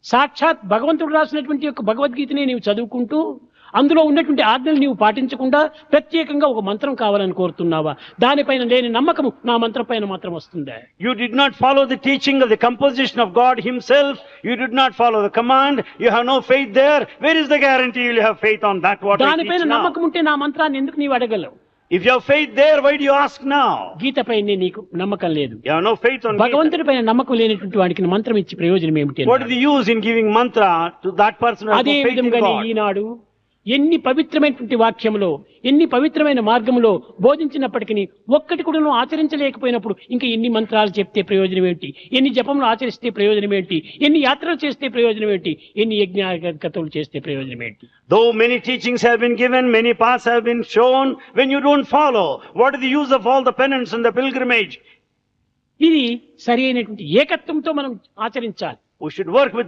సాక్షాత్ భగవంతుడు రాసినటువంటి యొక్క భగవద్గీతని నీవు చదువుకుంటూ అందులో ఉన్నటువంటి ఆజ్ఞలు నీవు పాటించకుండా ప్రత్యేకంగా ఒక మంత్రం కావాలని కోరుతున్నావా? దానిపైన లేని నమ్మకము నా మంత్రం పైన మాత్రం వస్తుందా? You did not follow the teaching of the composition of God himself. You did not follow the command. You have no faith there. Where is the guarantee you will have faith on that what I teach దానిపైన now? నమ్మకం ఉంటే నా మంత్రాన్ని ఎందుకు నీవు అడగలవు? If you have faith there, why do you ask now? గీతపైనే నీకు నమ్మకం లేదు. You have no faith on Gita. భగవంతుడి పైన నమ్మకం లేనటువంటి వాడికి మంత్రం ఇచ్చి ప్రయోజనం ఏమిటి? What is the use in giving mantra to that person who has అదే no faith in విధంగానే God? ఈనాడు ఎన్ని పవిత్రమైనటువంటి వాక్యములో ఎన్ని పవిత్రమైన మార్గములో బోధించినప్పటికీ ఒక్కటి కూడా ఆచరించలేకపోయినప్పుడు ఇంకా ఎన్ని మంత్రాలు చెప్తే ప్రయోజనం ఏంటి? ఎన్ని జపములు ఆచరిస్తే ప్రయోజనం ఏంటి? ఎన్ని యాత్రలు చేస్తే ప్రయోజనం ఏంటి? ఎన్ని యజ్ఞాగతులు చేస్తే ప్రయోజనం ఏంటి? Though many teachings have been given, many paths have been shown, when you don't follow, what is the use of all the penance and the pilgrimage? ఇది సరి అయినటువంటి ఏకత్వంతో మనం ఆచరించాలి. We should work with